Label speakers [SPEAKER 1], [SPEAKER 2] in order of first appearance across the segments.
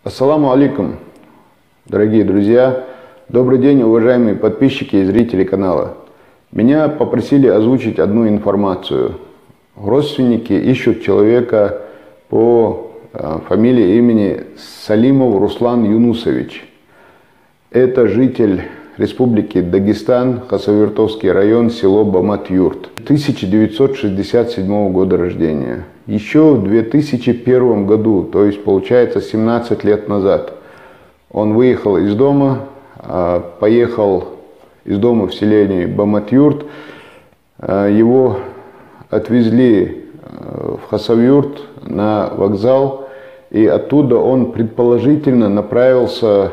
[SPEAKER 1] Ассаламу алейкум, дорогие друзья. Добрый день, уважаемые подписчики и зрители канала. Меня попросили озвучить одну информацию. Родственники ищут человека по фамилии и имени Салимов Руслан Юнусович. Это житель Республики Дагестан, Хасавюртовский район, село Бамат-Юрт. 1967 года рождения. Еще в 2001 году, то есть получается 17 лет назад, он выехал из дома, поехал из дома в селение Бамат-Юрт. Его отвезли в Хасавюрт на вокзал, и оттуда он предположительно направился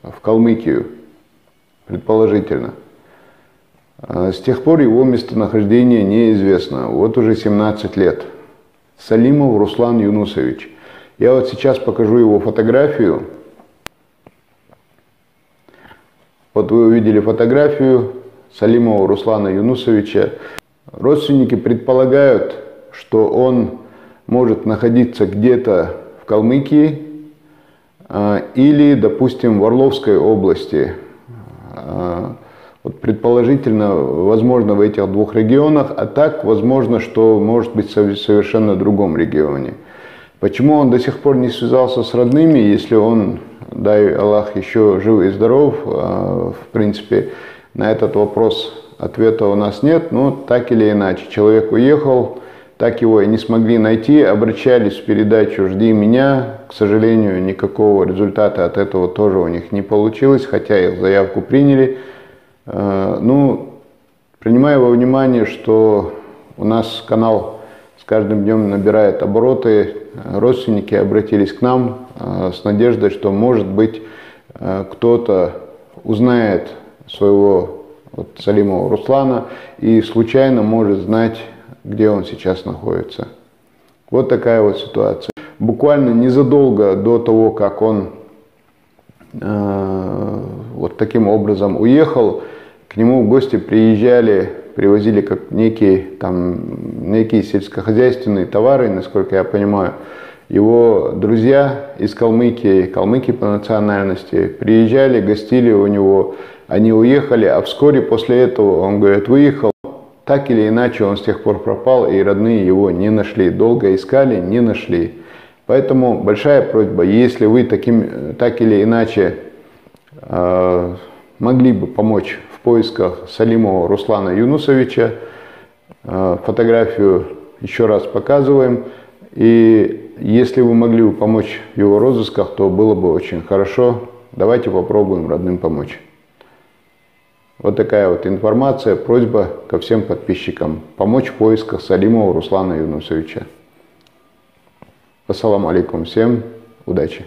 [SPEAKER 1] в Калмыкию. Предположительно. С тех пор его местонахождение неизвестно. Вот уже 17 лет. Салимов Руслан Юнусович. Я вот сейчас покажу его фотографию. Вот вы увидели фотографию Салимова Руслана Юнусовича. Родственники предполагают, что он может находиться где-то в Калмыкии или, допустим, в Орловской области. Вот предположительно, возможно, в этих двух регионах, а так, возможно, что может быть в совершенно другом регионе. Почему он до сих пор не связался с родными, если он, дай Аллах, еще жив и здоров? В принципе, на этот вопрос ответа у нас нет, но так или иначе, человек уехал, так его и не смогли найти, обращались в передачу «Жди меня». К сожалению, никакого результата от этого тоже у них не получилось, хотя их заявку приняли. Ну, принимая во внимание, что у нас канал с каждым днем набирает обороты, родственники обратились к нам с надеждой, что, может быть, кто-то узнает своего Салимова Руслана и случайно может знать, где он сейчас находится. Вот такая вот ситуация. Буквально незадолго до того, как он вот таким образом уехал, к нему в гости приезжали, привозили как некие сельскохозяйственные товары, насколько я понимаю. Его друзья из Калмыкии, калмыки по национальности, приезжали, гостили у него, они уехали, а вскоре после этого, он говорит, выехал. Так или иначе он с тех пор пропал, и родные его не нашли. Долго искали, не нашли. Поэтому большая просьба, если вы так или иначе могли бы помочь в поисках Салимова Руслана Юнусовича, фотографию еще раз показываем. И если вы могли бы помочь в его розысках, то было бы очень хорошо. Давайте попробуем родным помочь. Вот такая вот информация, просьба ко всем подписчикам помочь в поисках Салимова Руслана Юнусовича. Ассаламу алейкум, всем удачи!